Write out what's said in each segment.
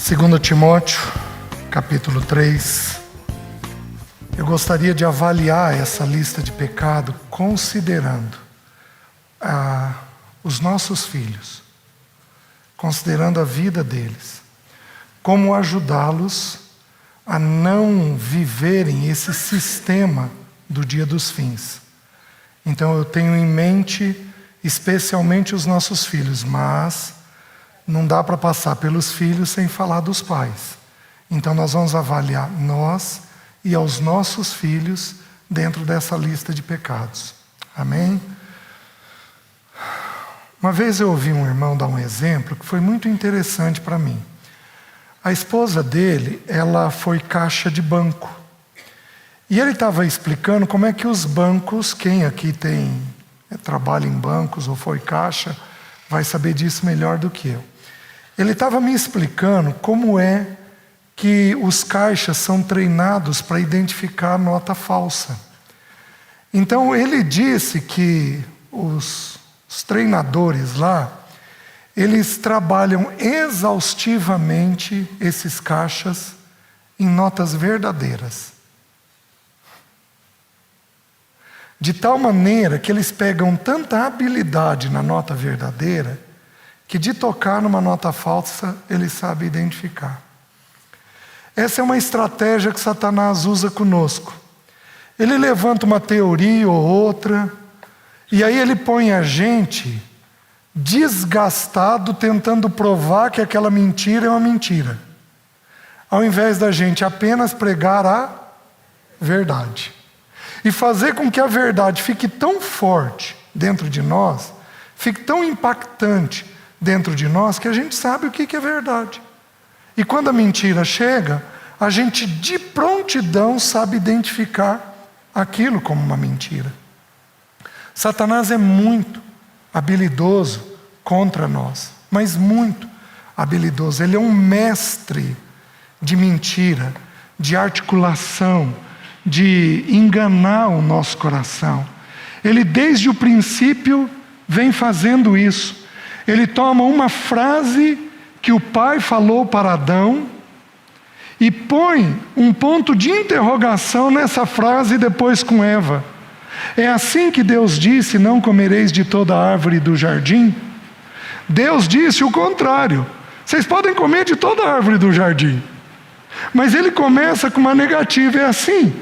2 Timóteo, capítulo 3. Eu gostaria de avaliar essa lista de pecado considerando os nossos filhos, considerando a vida deles, como ajudá-los a não viverem esse sistema do dia dos fins. Então eu tenho em mente especialmente os nossos filhos, mas não dá para passar pelos filhos sem falar dos pais. Então nós vamos avaliar nós e aos nossos filhos dentro dessa lista de pecados. Amém? Uma vez eu ouvi um irmão dar um exemplo que foi muito interessante para mim. A esposa dele, ela foi caixa de banco. E ele estava explicando como é que os bancos, quem aqui trabalha em bancos ou foi caixa, vai saber disso melhor do que eu. Ele estava me explicando como é que os caixas são treinados para identificar nota falsa. Então ele disse que os treinadores lá, eles trabalham exaustivamente esses caixas em notas verdadeiras. De tal maneira que eles pegam tanta habilidade na nota verdadeira, que de tocar numa nota falsa, eles sabem identificar. Essa é uma estratégia que Satanás usa conosco. Ele levanta uma teoria ou outra, e aí ele põe a gente desgastado tentando provar que aquela mentira é uma mentira, ao invés da gente apenas pregar a verdade e fazer com que a verdade fique tão forte dentro de nós, fique tão impactante dentro de nós, que a gente sabe o que é verdade. E quando a mentira chega, a gente de prontidão sabe identificar aquilo como uma mentira. Satanás é muito habilidoso contra nós, mas muito habilidoso. Ele é um mestre de mentira, de articulação, de enganar o nosso coração. Ele desde o princípio vem fazendo isso. Ele toma uma frase que o pai falou para Adão e põe um ponto de interrogação nessa frase depois com Eva. É assim que Deus disse: não comereis de toda a árvore do jardim? Deus disse o contrário: vocês podem comer de toda a árvore do jardim. Mas ele começa com uma negativa, é assim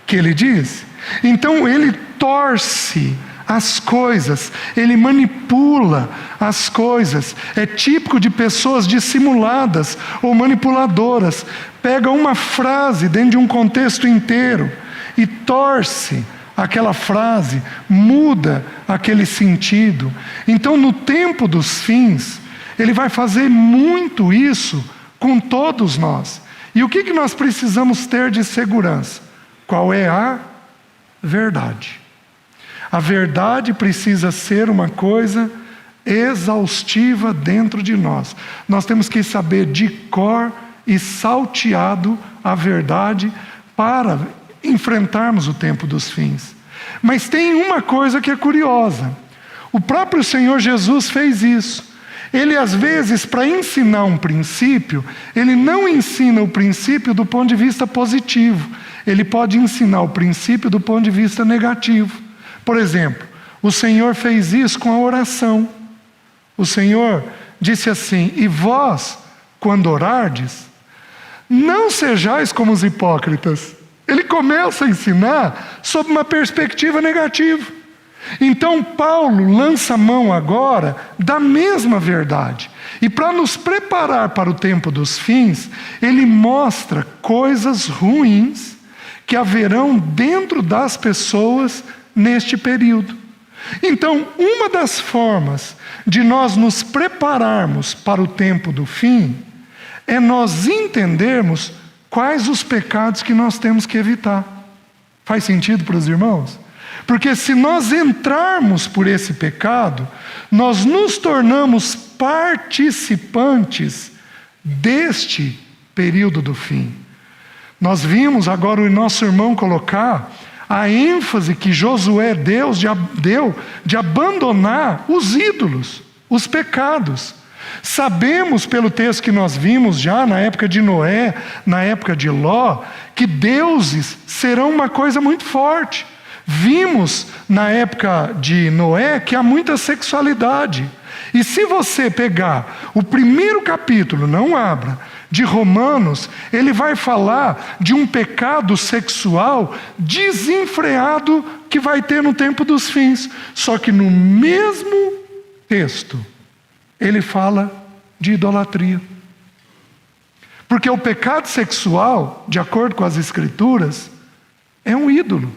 que ele diz. Então ele torce as coisas, ele manipula as coisas. É típico de pessoas dissimuladas ou manipuladoras. Pega uma frase dentro de um contexto inteiro e torce aquela frase, muda aquele sentido. Então no tempo dos fins, ele vai fazer muito isso com todos nós. E o que nós precisamos ter de segurança? Qual é a verdade? A verdade precisa ser uma coisa exaustiva dentro de nós. Nós temos que saber de cor e salteado a verdade para enfrentarmos o tempo dos fins. Mas tem uma coisa que é curiosa. O próprio Senhor Jesus fez isso. Ele, às vezes, para ensinar um princípio, ele não ensina o princípio do ponto de vista positivo. Ele pode ensinar o princípio do ponto de vista negativo. Por exemplo, o Senhor fez isso com a oração. O Senhor disse assim: e vós, quando orardes, não sejais como os hipócritas. Ele começa a ensinar sob uma perspectiva negativa. Então Paulo lança mão agora da mesma verdade. E para nos preparar para o tempo dos fins, ele mostra coisas ruins que haverão dentro das pessoas neste período. Então, uma das formas de nós nos prepararmos para o tempo do fim é nós entendermos quais os pecados que nós temos que evitar. Faz sentido para os irmãos? Porque se nós entrarmos por esse pecado, nós nos tornamos participantes deste período do fim. Nós vimos agora o nosso irmão colocar a ênfase que Josué deu de abandonar os ídolos, os pecados. Sabemos pelo texto que nós vimos já na época de Noé, na época de Ló, que deuses serão uma coisa muito forte. Vimos na época de Noé que há muita sexualidade. E se você pegar o primeiro capítulo, não abra, de Romanos, ele vai falar de um pecado sexual desenfreado que vai ter no tempo dos fins. Só que no mesmo texto, ele fala de idolatria. Porque o pecado sexual, de acordo com as Escrituras, é um ídolo.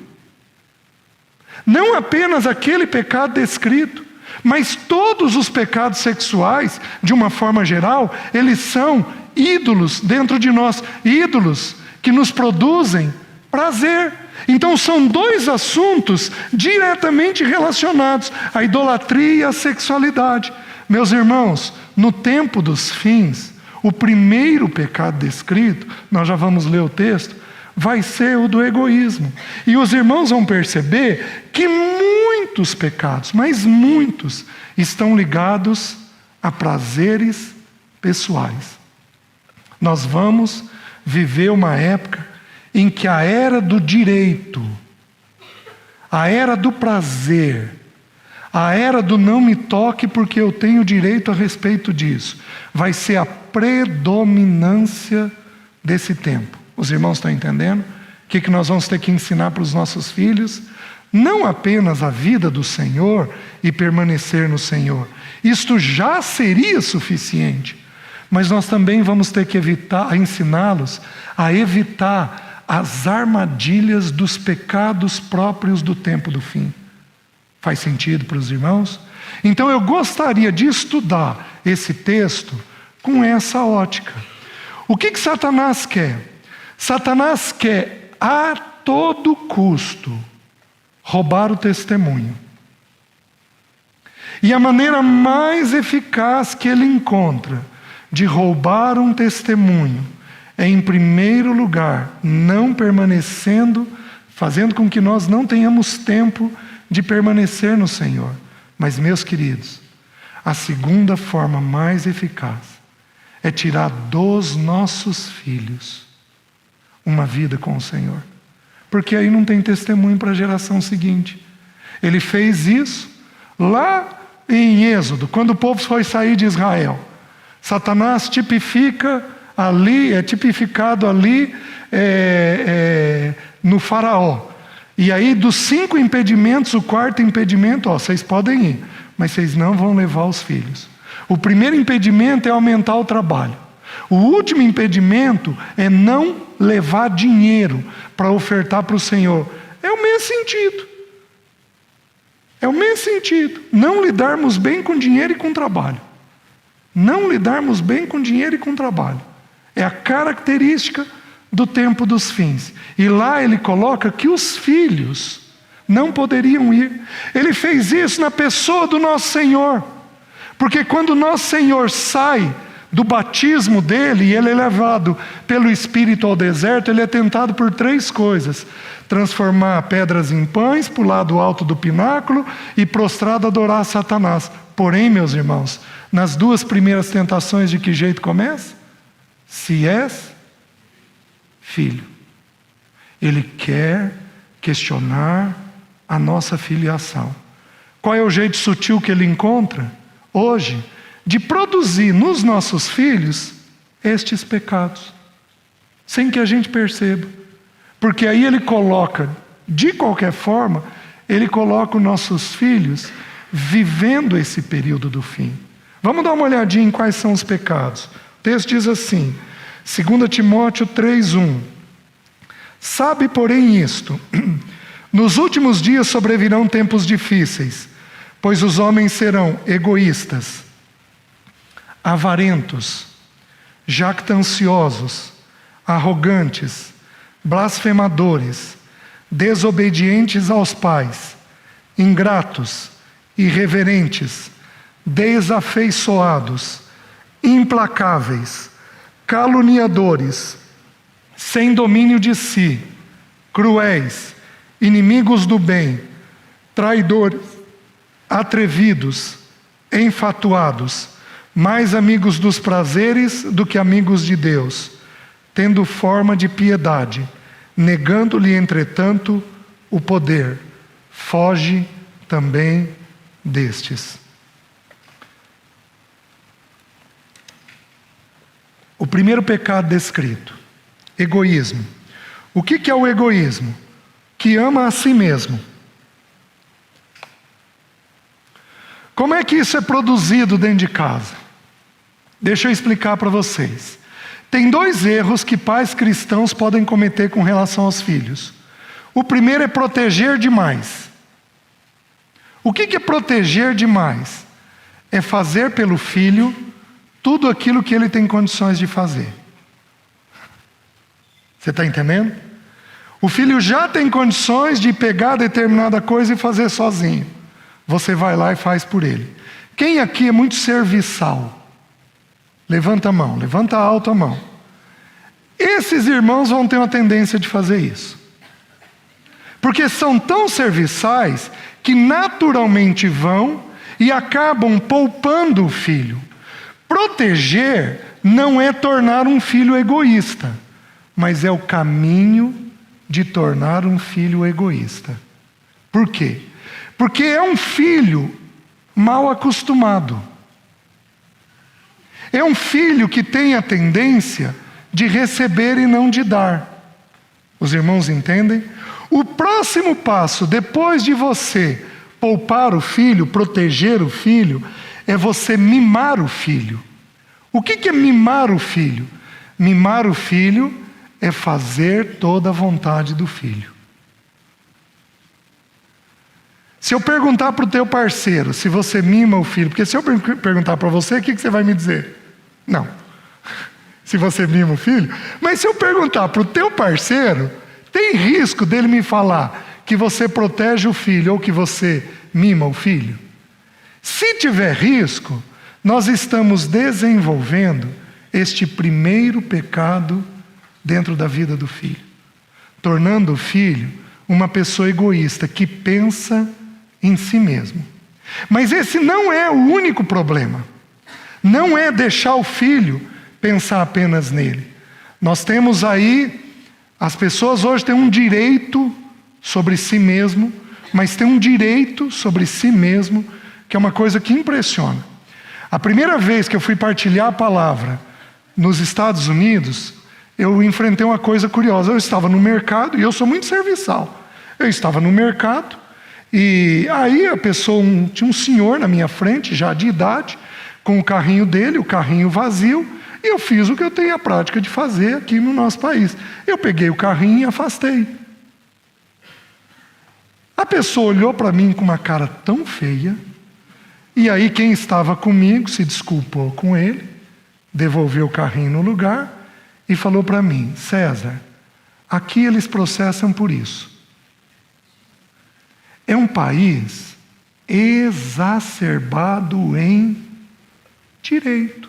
Não apenas aquele pecado descrito, mas todos os pecados sexuais, de uma forma geral, eles são ídolos dentro de nós, ídolos que nos produzem prazer. Então são dois assuntos diretamente relacionados, a idolatria e a sexualidade. Meus irmãos, no tempo dos fins, o primeiro pecado descrito, nós já vamos ler o texto, vai ser o do egoísmo. E os irmãos vão perceber que muitos pecados, mas muitos, estão ligados a prazeres pessoais. Nós vamos viver uma época em que a era do direito, a era do prazer, a era do não me toque porque eu tenho direito a respeito disso, vai ser a predominância desse tempo. Os irmãos estão entendendo? O que nós vamos ter que ensinar para os nossos filhos? Não apenas a vida do Senhor e permanecer no Senhor. Isto já seria suficiente. Mas nós também vamos ter que ensiná-los a evitar as armadilhas dos pecados próprios do tempo do fim. Faz sentido para os irmãos? Então eu gostaria de estudar esse texto com essa ótica. O que Satanás quer? Satanás quer a todo custo roubar o testemunho. E a maneira mais eficaz que ele encontra de roubar um testemunho é, em primeiro lugar, não permanecendo, fazendo com que nós não tenhamos tempo de permanecer no Senhor. Mas, meus queridos, a segunda forma mais eficaz é tirar dos nossos filhos uma vida com o Senhor. Porque aí não tem testemunho para a geração seguinte. Ele fez isso lá em Êxodo, quando o povo foi sair de Israel. Satanás tipifica ali, é tipificado ali no faraó. E aí dos 5 impedimentos, o 4º impedimento, vocês podem ir, mas vocês não vão levar os filhos. O primeiro impedimento é aumentar o trabalho. O último impedimento é não levar dinheiro para ofertar para o Senhor. É o mesmo sentido. É o mesmo sentido. Não lidarmos bem com dinheiro e com trabalho. Não lidarmos bem com dinheiro e com trabalho. É a característica do tempo dos fins. E lá ele coloca que os filhos não poderiam ir. Ele fez isso na pessoa do nosso Senhor. Porque quando o nosso Senhor sai do batismo dele, e ele é levado pelo Espírito ao deserto, ele é tentado por 3 coisas: transformar pedras em pães, pular do alto do pináculo e prostrado adorar Satanás. Porém, meus irmãos, nas 2 primeiras tentações, de que jeito começa? Se és filho. Ele quer questionar a nossa filiação. Qual é o jeito sutil que ele encontra hoje de produzir nos nossos filhos estes pecados, sem que a gente perceba? Porque aí ele coloca, de qualquer forma, ele coloca os nossos filhos vivendo esse período do fim. Vamos dar uma olhadinha em quais são os pecados. O texto diz assim, 2 Timóteo 3:1: sabe, porém, isto: nos últimos dias sobrevirão tempos difíceis, pois os homens serão egoístas, avarentos, jactanciosos, arrogantes, blasfemadores, desobedientes aos pais, ingratos, irreverentes, desafeiçoados, implacáveis, caluniadores, sem domínio de si, cruéis, inimigos do bem, traidores, atrevidos, enfatuados, mais amigos dos prazeres do que amigos de Deus, tendo forma de piedade, negando-lhe, entretanto, o poder. Foge também destes. O primeiro pecado descrito, egoísmo. O que é o egoísmo? Que ama a si mesmo. Como é que isso é produzido dentro de casa? Deixa eu explicar para vocês. Tem 2 erros que pais cristãos podem cometer com relação aos filhos. O primeiro é proteger demais. O que é proteger demais? É fazer pelo filho tudo aquilo que ele tem condições de fazer. Você está entendendo? O filho já tem condições de pegar determinada coisa e fazer sozinho. Você vai lá e faz por ele. Quem aqui é muito serviçal? Levanta a mão, levanta alto a mão. Esses irmãos vão ter uma tendência de fazer isso. Porque são tão serviçais que naturalmente vão e acabam poupando o filho. Proteger não é tornar um filho egoísta, mas é o caminho de tornar um filho egoísta. Por quê? Porque é um filho mal acostumado. É um filho que tem a tendência de receber e não de dar. Os irmãos entendem? O próximo passo, depois de você poupar o filho, proteger o filho, é você mimar o filho. O que é mimar o filho? Mimar o filho é fazer toda a vontade do filho. Se eu perguntar para o teu parceiro se você mima o filho, porque se eu perguntar para você, o que você vai me dizer? Não. Se você mima o filho. Mas se eu perguntar para o teu parceiro, tem risco dele me falar que você protege o filho ou que você mima o filho? Se tiver risco, nós estamos desenvolvendo este primeiro pecado dentro da vida do filho, tornando o filho uma pessoa egoísta que pensa em si mesmo. Mas esse não é o único problema. Não é deixar o filho pensar apenas nele. Nós temos aí, as pessoas hoje têm um direito sobre si mesmo, mas têm um direito sobre si mesmo, que é uma coisa que impressiona. A primeira vez que eu fui partilhar a palavra nos Estados Unidos, eu enfrentei uma coisa curiosa. Eu estava no mercado, e eu sou muito serviçal. Eu estava no mercado, e aí a pessoa, tinha um senhor na minha frente, já de idade, com o carrinho dele, o carrinho vazio, e eu fiz o que eu tenho a prática de fazer aqui no nosso país. Eu peguei o carrinho e afastei. A pessoa olhou para mim com uma cara tão feia, e aí quem estava comigo se desculpou com ele, devolveu o carrinho no lugar e falou para mim: César, aqui eles processam por isso. É um país exacerbado em direito.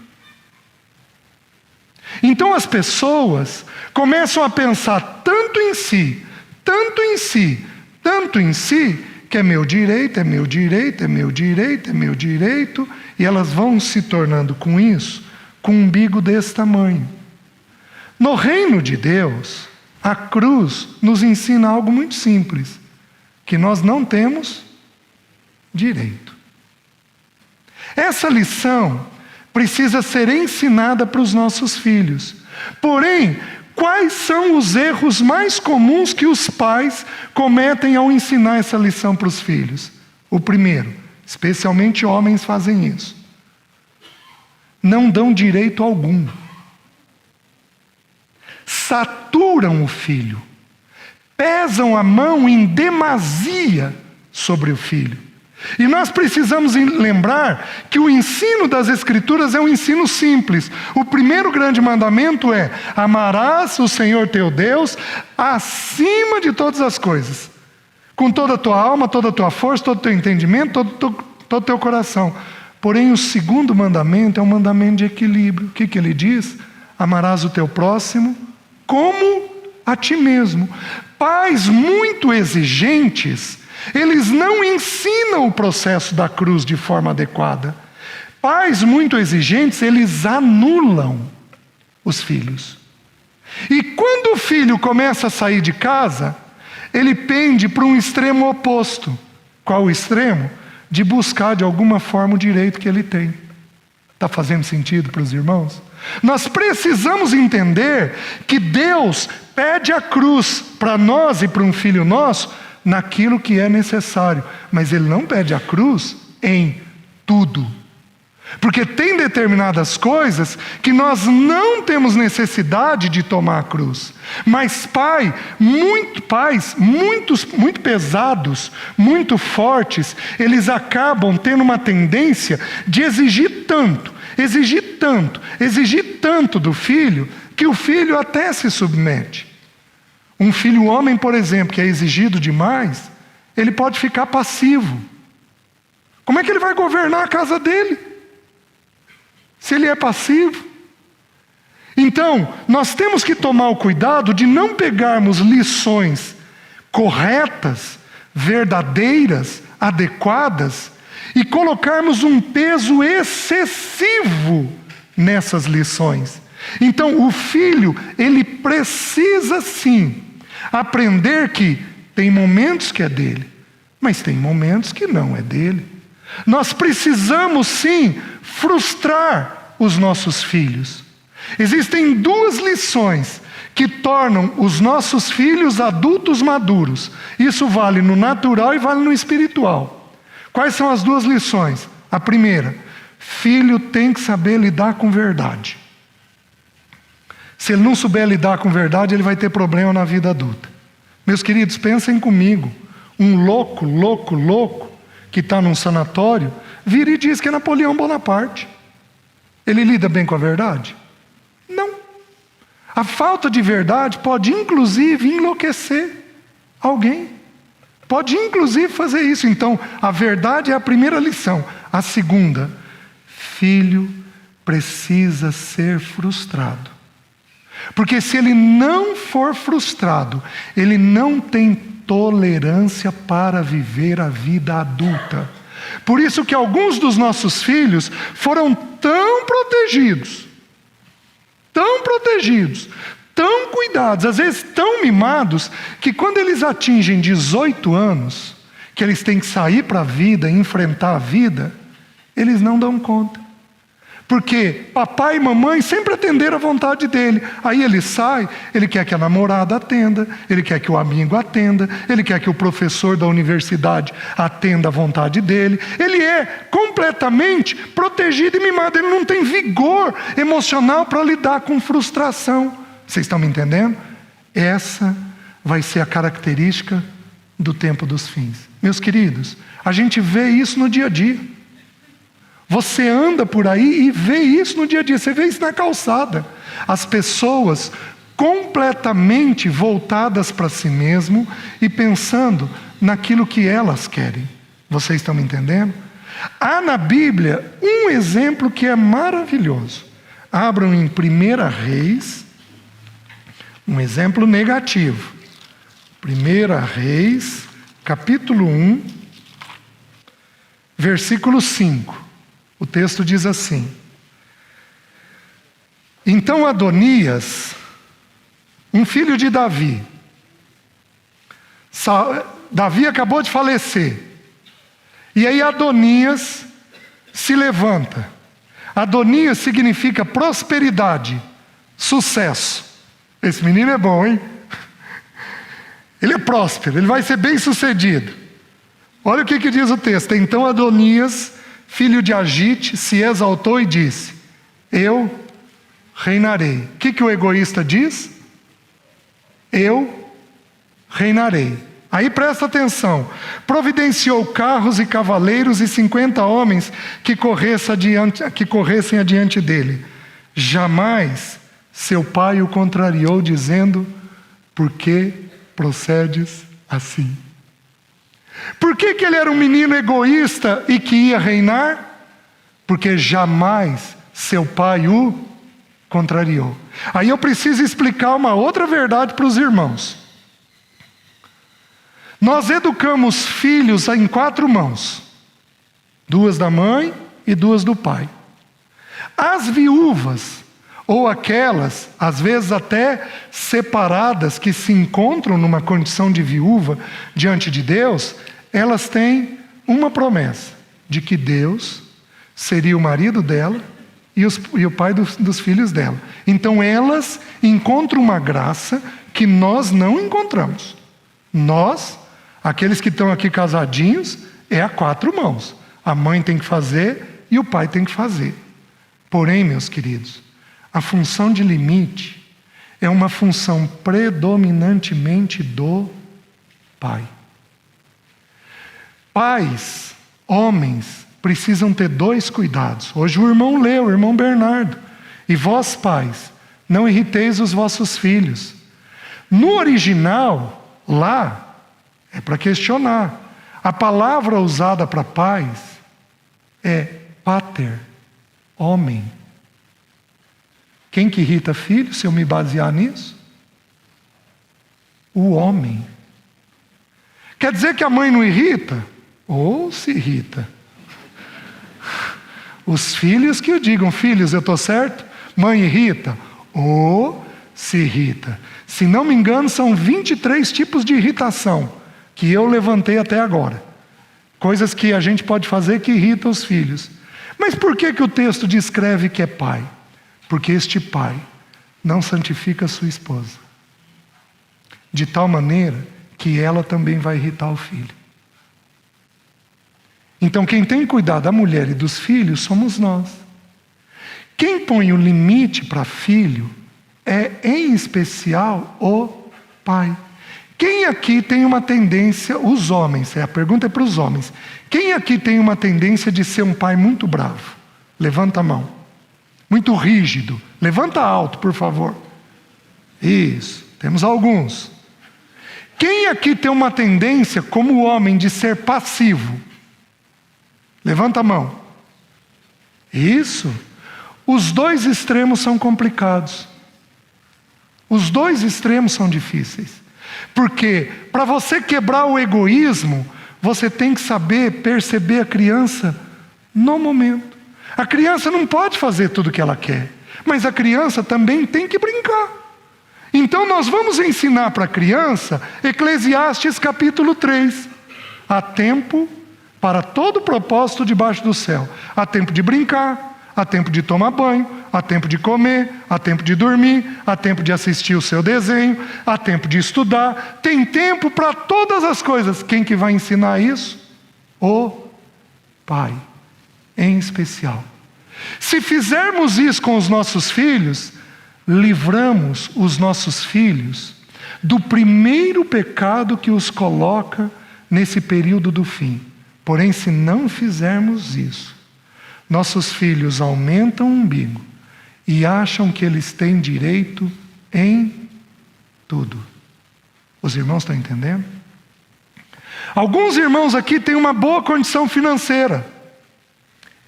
Então as pessoas começam a pensar tanto em si, tanto em si, tanto em si, que é meu direito, é meu direito, é meu direito, é meu direito, e elas vão se tornando com isso, com um umbigo desse tamanho. No reino de Deus, a cruz nos ensina algo muito simples, que nós não temos direito. Essa lição precisa ser ensinada para os nossos filhos. Porém, quais são os erros mais comuns que os pais cometem ao ensinar essa lição para os filhos? O primeiro, especialmente homens fazem isso: não dão direito algum. Saturam o filho. Pesam a mão em demasia sobre o filho. E nós precisamos lembrar que o ensino das Escrituras é um ensino simples. O primeiro grande mandamento é: amarás o Senhor teu Deus acima de todas as coisas, com toda a tua alma, toda a tua força, todo o teu entendimento, todo o teu coração. Porém, o segundo mandamento é um mandamento de equilíbrio. O que ele diz? Amarás o teu próximo como a ti mesmo. Pais muito exigentes, eles não ensinam o processo da cruz de forma adequada. Pais muito exigentes, eles anulam os filhos. E quando o filho começa a sair de casa, ele pende para um extremo oposto. Qual o extremo? De buscar de alguma forma o direito que ele tem. Está fazendo sentido para os irmãos? Nós precisamos entender que Deus pede a cruz para nós e para um filho nosso naquilo que é necessário. Mas Ele não pede a cruz em tudo. Porque tem determinadas coisas que nós não temos necessidade de tomar a cruz. Mas pais muito pesados, muito fortes, eles acabam tendo uma tendência de exigir tanto do filho, que o filho até se submete. Um filho homem, por exemplo, que é exigido demais, ele pode ficar passivo. Como é que ele vai governar a casa dele? Se ele é passivo. Então, nós temos que tomar o cuidado de não pegarmos lições corretas, verdadeiras, adequadas, e colocarmos um peso excessivo nessas lições. Então, o filho, ele precisa sim aprender que tem momentos que é dele, mas tem momentos que não é dele. Nós precisamos sim frustrar os nossos filhos. Existem duas lições que tornam os nossos filhos adultos maduros. Isso vale no natural e vale no espiritual. Quais são as duas lições? A primeira, filho tem que saber lidar com verdade. Se ele não souber lidar com verdade, ele vai ter problema na vida adulta. Meus queridos, pensem comigo. Um louco, que está num sanatório, vira e diz que é Napoleão Bonaparte. Ele lida bem com a verdade? Não. A falta de verdade pode inclusive enlouquecer alguém. Pode inclusive fazer isso. Então, a verdade é a primeira lição. A segunda, filho precisa ser frustrado. Porque se ele não for frustrado, ele não tem tolerância para viver a vida adulta. Por isso que alguns dos nossos filhos foram tão protegidos, tão cuidados, às vezes tão mimados, que quando eles atingem 18 anos, que eles têm que sair para a vida, enfrentar a vida, eles não dão conta. Porque papai e mamãe sempre atenderam a vontade dele. Aí ele sai, ele quer que a namorada atenda, ele quer que o amigo atenda, ele quer que o professor da universidade atenda a vontade dele. Ele é completamente protegido e mimado. Ele não tem vigor emocional para lidar com frustração. Vocês estão me entendendo? Essa vai ser a característica do tempo dos fins. Meus queridos, a gente vê isso no dia a dia. Você anda por aí e vê isso no dia a dia. Você vê isso na calçada. As pessoas completamente voltadas para si mesmo e pensando naquilo que elas querem. Vocês estão me entendendo? Há na Bíblia um exemplo que é maravilhoso. Abram em 1 Reis, um exemplo negativo. 1 Reis, capítulo 1, versículo 5. O texto diz assim: então Adonias, um filho de Davi, Davi acabou de falecer, e aí Adonias se levanta. Adonias significa prosperidade, sucesso. Esse menino é bom, hein? Ele é próspero, ele vai ser bem sucedido. Olha o que diz o texto. Então Adonias, filho de Agite, se exaltou e disse: eu reinarei. O que o egoísta diz? Eu reinarei. Aí presta atenção. Providenciou carros e cavaleiros e 50 homens que corressem adiante dele. Jamais seu pai o contrariou, dizendo: por que procedes assim? Por que ele era um menino egoísta e que ia reinar? Porque jamais seu pai o contrariou. Aí eu preciso explicar uma outra verdade para os irmãos. Nós educamos filhos em 4 mãos. 2 da mãe, e 2 do pai. As viúvas, ou aquelas, às vezes até separadas, que se encontram numa condição de viúva diante de Deus, elas têm uma promessa, de que Deus seria o marido dela e o pai dos filhos dela. Então elas encontram uma graça que nós não encontramos. Nós, aqueles que estão aqui casadinhos, é a 4 mãos. A mãe tem que fazer e o pai tem que fazer. Porém, meus queridos, a função de limite é uma função predominantemente do pai. Pais, homens, precisam ter 2 cuidados. Hoje o irmão leu, o irmão Bernardo. E vós, pais, não irriteis os vossos filhos. No original, lá, é para questionar. A palavra usada para pais é pater, homem. Quem que irrita filho, se eu me basear nisso? O homem. Quer dizer que a mãe não irrita? Ou se irrita. Os filhos que o digam, filhos, eu estou certo? Mãe irrita? Ou se irrita. Se não me engano, são 23 tipos de irritação que eu levantei até agora. Coisas que a gente pode fazer que irritam os filhos. Mas por que o texto descreve que é pai? Porque este pai não santifica a sua esposa, de tal maneira que ela também vai irritar o filho. Então quem tem que cuidar da mulher e dos filhos somos nós. Quem põe o limite para filho é, em especial, o pai. Quem aqui tem uma tendência, os homens, a pergunta é para os homens. Quem aqui tem uma tendência de ser um pai muito bravo? Levanta a mão. Muito rígido. Levanta alto, por favor. Isso, temos alguns. Quem aqui tem uma tendência, como homem, de ser passivo? Levanta a mão. Isso. Os 2 extremos são complicados. Os 2 extremos são difíceis. Porque para você quebrar o egoísmo, você tem que saber perceber a criança no momento. A criança não pode fazer tudo o que ela quer, mas a criança também tem que brincar. Então nós vamos ensinar para a criança Eclesiastes capítulo 3. Há tempo para todo propósito debaixo do céu. Há tempo de brincar, há tempo de tomar banho, há tempo de comer, há tempo de dormir, há tempo de assistir o seu desenho, há tempo de estudar. Tem tempo para todas as coisas. Quem que vai ensinar isso? O pai, em especial. Se fizermos isso com os nossos filhos, livramos os nossos filhos do primeiro pecado que os coloca nesse período do fim. Porém, se não fizermos isso, nossos filhos aumentam o umbigo e acham que eles têm direito em tudo. Os irmãos estão entendendo? Alguns irmãos aqui têm uma boa condição financeira.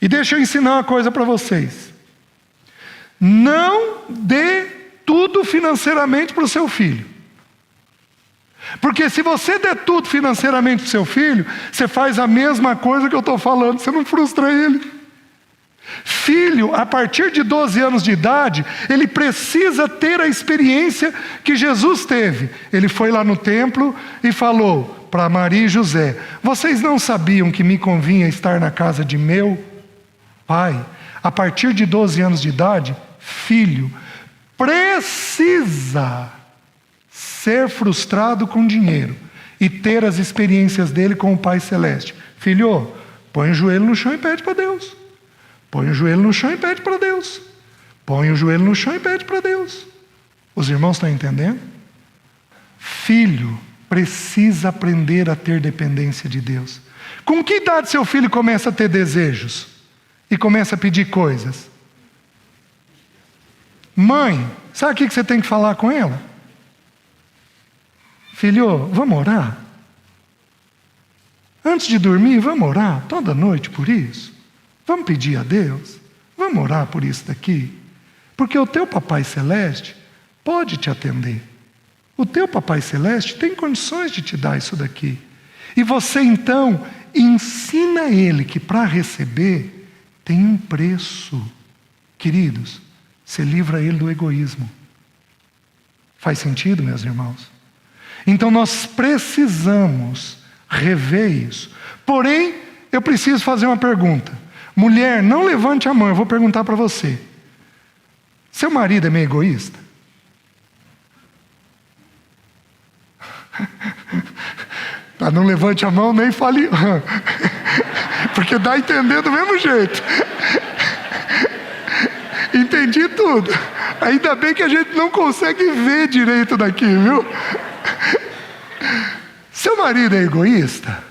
E deixa eu ensinar uma coisa para vocês. Não dê tudo financeiramente para o seu filho. Porque se você der tudo financeiramente para o seu filho, você faz a mesma coisa que eu estou falando, você não frustra ele. Filho, a partir de 12 anos de idade, ele precisa ter a experiência que Jesus teve. Ele foi lá no templo e falou para Maria e José: vocês não sabiam que me convinha estar na casa de meu pai? A partir de 12 anos de idade, filho precisa ser frustrado com dinheiro e ter as experiências dele com o Pai Celeste. Filho, põe o joelho no chão e pede para Deus. Põe o joelho no chão e pede para Deus. Põe o joelho no chão e pede para Deus. Os irmãos estão entendendo? Filho precisa aprender a ter dependência de Deus. Com que idade seu filho começa a ter desejos? E começa a pedir coisas? Mãe, sabe o que você tem que falar com ela? Filho, vamos orar? Antes de dormir, vamos orar toda noite por isso? Vamos pedir a Deus? Vamos orar por isso daqui? Porque o teu Papai Celeste pode te atender. O teu Papai Celeste tem condições de te dar isso daqui. E você então ensina ele que para receber tem um preço. Queridos, você livra ele do egoísmo. Faz sentido, meus irmãos? Então nós precisamos rever isso. Porém, eu preciso fazer uma pergunta. Mulher, não levante a mão, eu vou perguntar para você. Seu marido é meio egoísta? Tá, não levante a mão, nem fale. Porque dá a entender do mesmo jeito. Entendi tudo. Ainda bem que a gente não consegue ver direito daqui, viu? Seu marido é egoísta?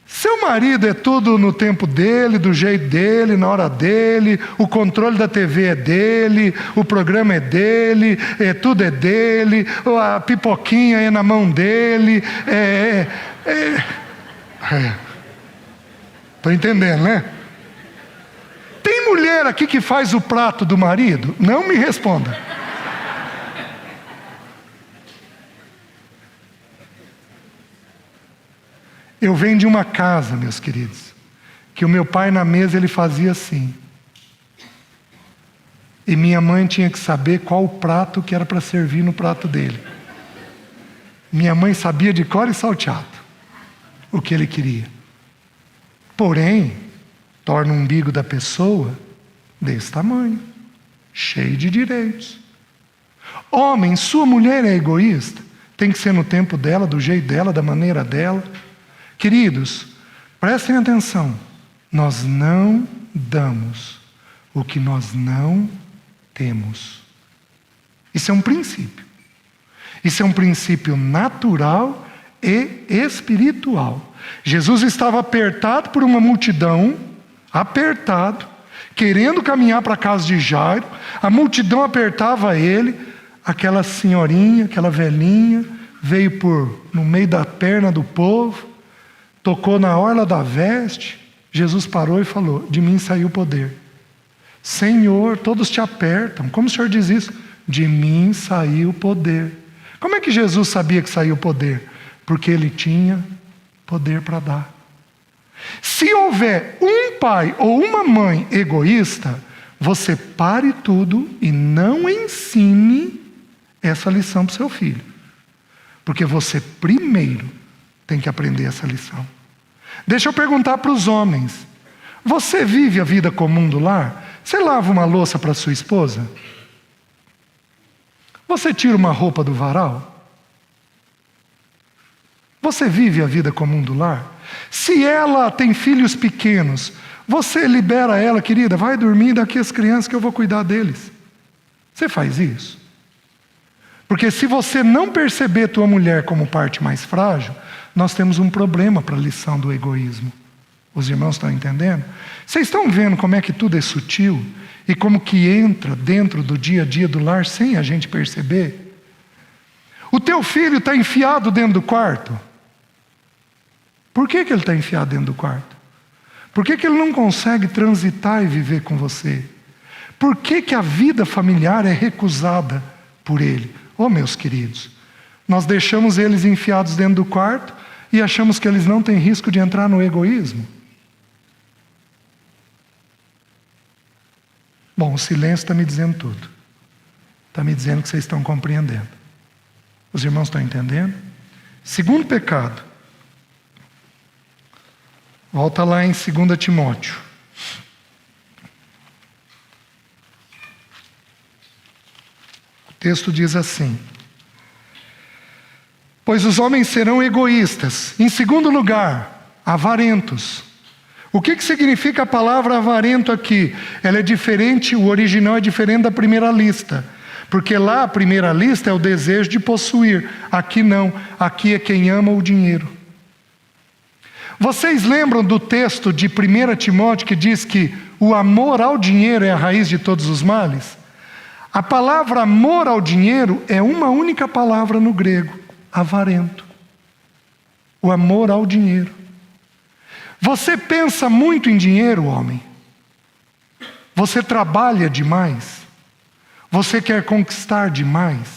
Seu marido é tudo no tempo dele, do jeito dele, na hora dele, o controle da TV é dele, o programa é dele, tudo é dele, a pipoquinha é na mão dele. Estou entendendo, né? Tem mulher aqui que faz o prato do marido? Não me responda. Eu venho de uma casa, meus queridos, que o meu pai na mesa ele fazia assim. E minha mãe tinha que saber qual o prato que era para servir no prato dele. Minha mãe sabia de cor e salteado o que ele queria. Porém, torna o umbigo da pessoa desse tamanho, cheio de direitos. Homem, sua mulher é egoísta? Tem que ser no tempo dela, do jeito dela, da maneira dela. Queridos, prestem atenção. Nós não damos o que nós não temos. Isso é um princípio. Isso é um princípio natural e espiritual. Jesus estava apertado por uma multidão, apertado, querendo caminhar para a casa de Jairo. A multidão apertava ele. Aquela senhorinha, aquela velhinha, veio no meio da perna do povo, tocou na orla da veste. Jesus parou e falou: de mim saiu o poder. Senhor, todos te apertam. Como o Senhor diz isso? De mim saiu o poder. Como é que Jesus sabia que saiu o poder? Porque ele tinha poder para dar. Se houver um pai ou uma mãe egoísta, você pare tudo e não ensine essa lição para o seu filho. Porque você primeiro tem que aprender essa lição. Deixa eu perguntar para os homens. Você vive a vida comum do lar? Você lava uma louça para sua esposa? Você tira uma roupa do varal? Você vive a vida comum do lar? Se ela tem filhos pequenos, você libera ela, querida, vai dormir daqui as crianças que eu vou cuidar deles. Você faz isso? Porque se você não perceber tua mulher como parte mais frágil, nós temos um problema para a lição do egoísmo. Os irmãos estão entendendo? Vocês estão vendo como é que tudo é sutil e como que entra dentro do dia a dia do lar sem a gente perceber? O teu filho está enfiado dentro do quarto. Por que ele está enfiado dentro do quarto? Por que ele não consegue transitar e viver com você? Por que a vida familiar é recusada por ele? Oh, meus queridos, nós deixamos eles enfiados dentro do quarto e achamos que eles não têm risco de entrar no egoísmo. Bom, o silêncio está me dizendo tudo. Está me dizendo que vocês estão compreendendo. Os irmãos estão entendendo? Segundo pecado. Volta lá em 2 Timóteo. O texto diz assim: pois os homens serão egoístas. Em segundo lugar, avarentos. O que significa a palavra avarento aqui? Ela é diferente, o original é diferente da primeira lista. Porque lá a primeira lista é o desejo de possuir. Aqui não, aqui é quem ama o dinheiro. Vocês lembram do texto de 1 Timóteo que diz que o amor ao dinheiro é a raiz de todos os males? A palavra amor ao dinheiro é uma única palavra no grego: avarento. O amor ao dinheiro. Você pensa muito em dinheiro, homem? Você trabalha demais? Você quer conquistar demais?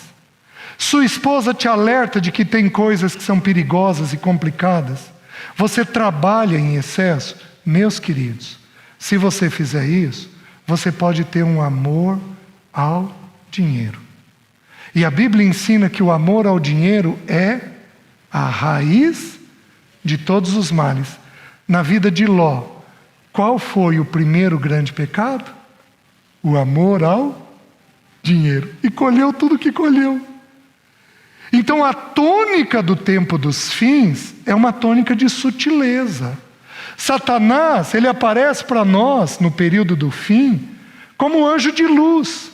Sua esposa te alerta de que tem coisas que são perigosas e complicadas? Você trabalha em excesso? Meus queridos, Se você fizer isso, você pode ter um amor ao dinheiro. E a Bíblia ensina que o amor ao dinheiro é a raiz de todos os males. Na vida de Ló, qual foi o primeiro grande pecado? O amor ao dinheiro. E colheu tudo que colheu. Então a tônica do tempo dos fins é uma tônica de sutileza. Satanás, ele aparece para nós no período do fim como um anjo de luz.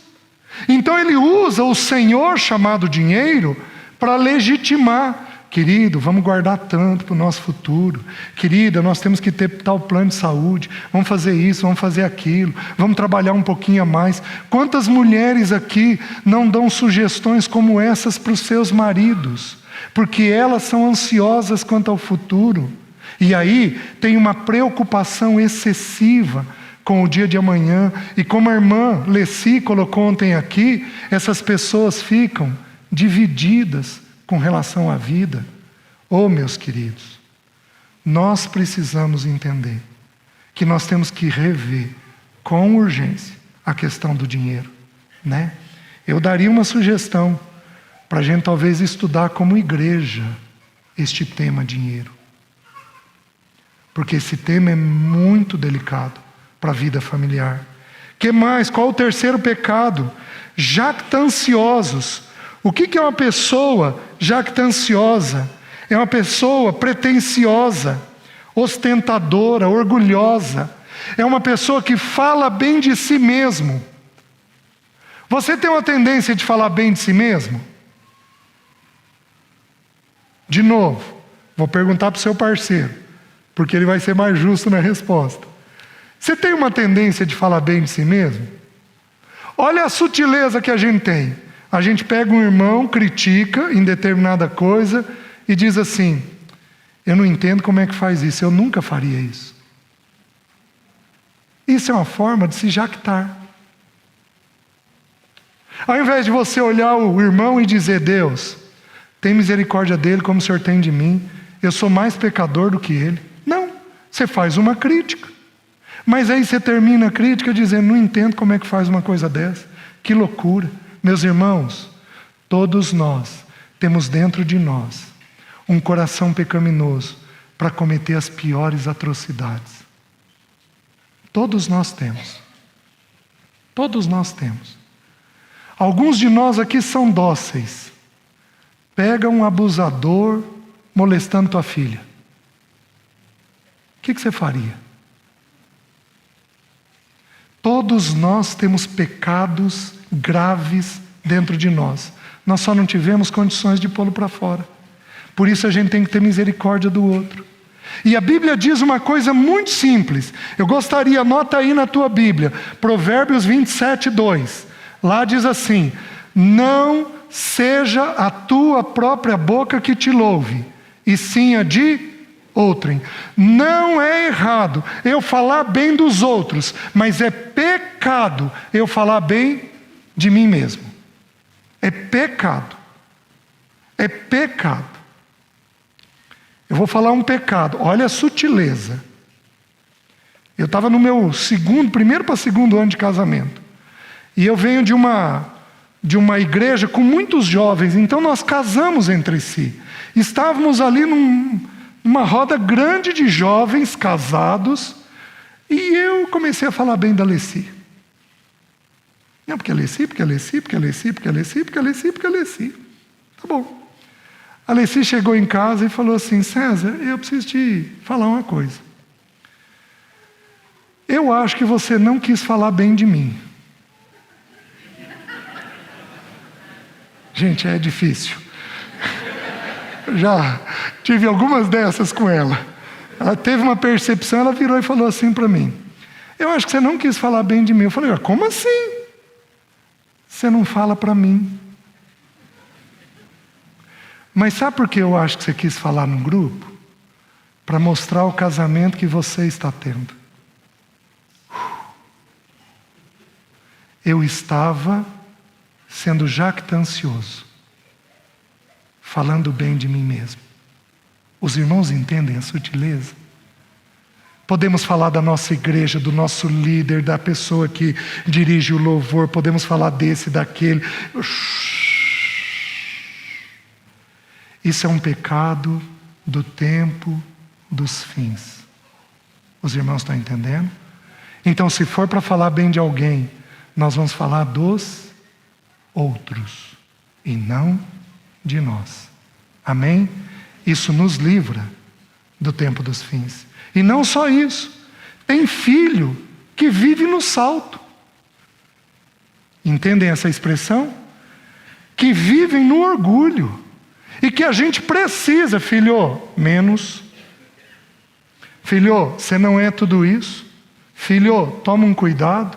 Então ele usa o Senhor chamado dinheiro para legitimar. Querido, vamos guardar tanto para o nosso futuro. Querida, nós temos que ter tal plano de saúde. Vamos fazer isso, vamos fazer aquilo. Vamos trabalhar um pouquinho a mais. Quantas mulheres aqui não dão sugestões como essas para os seus maridos? Porque elas são ansiosas quanto ao futuro. E aí tem uma preocupação excessiva com o dia de amanhã. E como a irmã Leci colocou ontem aqui, essas pessoas ficam divididas com relação à vida. Oh, meus queridos, nós precisamos entender que nós temos que rever com urgência a questão do dinheiro, né? Eu daria uma sugestão para a gente talvez estudar como igreja este tema dinheiro. Porque esse tema é muito delicado para a vida familiar. Que mais? Qual o terceiro pecado? Jactanciosos. O que é uma pessoa jactanciosa? É uma pessoa pretensiosa, ostentadora, orgulhosa. É uma pessoa que fala bem de si mesmo. Você tem uma tendência de falar bem de si mesmo? De novo, vou perguntar para o seu parceiro, porque ele vai ser mais justo na resposta. Você tem uma tendência de falar bem de si mesmo? Olha a sutileza que a gente tem. A gente pega um irmão, critica em determinada coisa e diz assim: eu não entendo como é que faz isso, eu nunca faria isso. Isso é uma forma de se jactar. Ao invés de você olhar o irmão e dizer: Deus, tem misericórdia dele como o Senhor tem de mim, eu sou mais pecador do que ele. Não, você faz uma crítica. Mas aí você termina a crítica dizendo: não entendo como é que faz uma coisa dessa. Que loucura. Meus irmãos, todos nós temos dentro de nós um coração pecaminoso para cometer as piores atrocidades. Todos nós temos. Todos nós temos. Alguns de nós aqui são dóceis. Pega um abusador molestando tua filha. O que você faria? Todos nós temos pecados graves dentro de nós. Nós só não tivemos condições de pô-lo para fora. Por isso a gente tem que ter misericórdia do outro. E a Bíblia diz uma coisa muito simples. Eu gostaria, anota aí na tua Bíblia, Provérbios 27, 2. Lá diz assim: não seja a tua própria boca que te louve, e sim a de outrem. Não é errado eu falar bem dos outros, mas é pecado eu falar bem de mim mesmo. É pecado. É pecado. Eu vou falar um pecado. Olha a sutileza. Eu estava no meu primeiro para segundo ano de casamento. E eu venho de uma igreja com muitos jovens, então nós casamos entre si. Estávamos ali numa roda grande de jovens casados, e eu comecei a falar bem da Leci. Não, porque a Leci, porque a Leci, porque a Leci, porque a Leci, porque a Leci, porque a Leci. Tá bom. A Leci chegou em casa e falou assim: César, eu preciso te falar uma coisa. Eu acho que você não quis falar bem de mim. Gente, é difícil. Já tive algumas dessas com ela. Ela teve uma percepção, ela virou e falou assim para mim: eu acho que você não quis falar bem de mim. Eu falei: como assim? Você não fala para mim. Mas sabe por que eu acho que você quis falar num grupo? Para mostrar o casamento que você está tendo. Eu estava sendo jactancioso, falando bem de mim mesmo. Os irmãos entendem a sutileza? Podemos falar da nossa igreja, do nosso líder, da pessoa que dirige o louvor, podemos falar desse, daquele. Isso é um pecado do tempo dos fins. Os irmãos estão entendendo? Então, se for para falar bem de alguém, nós vamos falar dos outros e não de nós. Amém? Isso nos livra do tempo dos fins. E não só isso, tem filho que vive no salto. Entendem essa expressão? Que vivem no orgulho. E que a gente precisa, filho, menos. Filho, você não é tudo isso. Filho, toma um cuidado.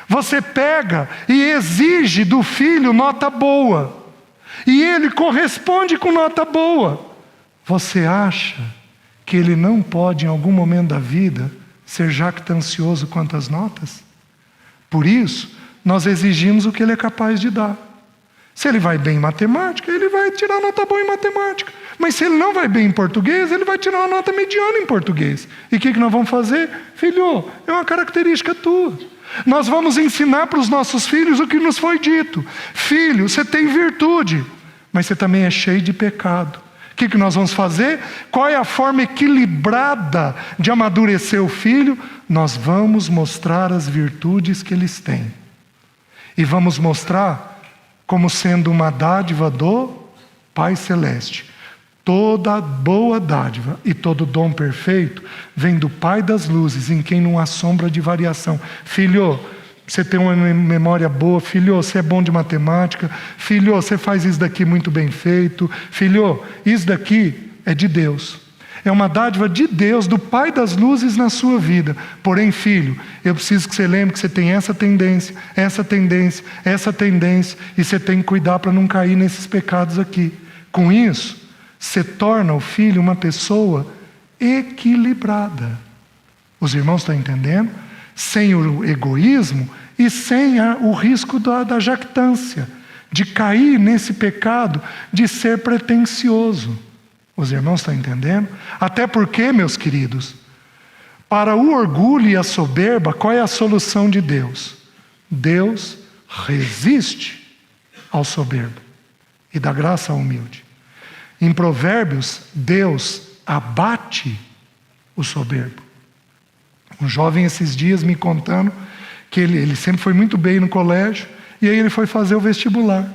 Você pega e exige do filho nota boa. E ele corresponde com nota boa. Você acha que ele não pode, em algum momento da vida, ser jactancioso quanto às notas? Por isso, nós exigimos o que ele é capaz de dar. Se ele vai bem em matemática, ele vai tirar nota boa em matemática. Mas se ele não vai bem em português, ele vai tirar uma nota mediana em português. E o que nós vamos fazer? Filho, é uma característica tua. Nós vamos ensinar para os nossos filhos o que nos foi dito. Filho, você tem virtude, mas você também é cheio de pecado. O que nós vamos fazer? Qual é a forma equilibrada de amadurecer o filho? Nós vamos mostrar as virtudes que eles têm. E vamos mostrar como sendo uma dádiva do Pai Celeste. Toda boa dádiva e todo dom perfeito vem do Pai das luzes, em quem não há sombra de variação. Filho, você tem uma memória boa. Filho, você é bom de matemática. Filho, você faz isso daqui muito bem feito. Filho, isso daqui é de Deus. É uma dádiva de Deus, do Pai das luzes na sua vida. Porém, filho, eu preciso que você lembre que você tem essa tendência, essa tendência, essa tendência. E você tem que cuidar para não cair nesses pecados aqui. Com isso, você torna o filho uma pessoa equilibrada. Os irmãos estão entendendo? Sem o egoísmo e sem o risco da jactância, de cair nesse pecado de ser pretensioso. Os irmãos estão entendendo? Até porque, meus queridos, para o orgulho e a soberba, qual é a solução de Deus? Deus resiste ao soberbo e dá graça ao humilde. Em Provérbios, Deus abate o soberbo. Um jovem esses dias me contando que ele sempre foi muito bem no colégio, e aí ele foi fazer o vestibular.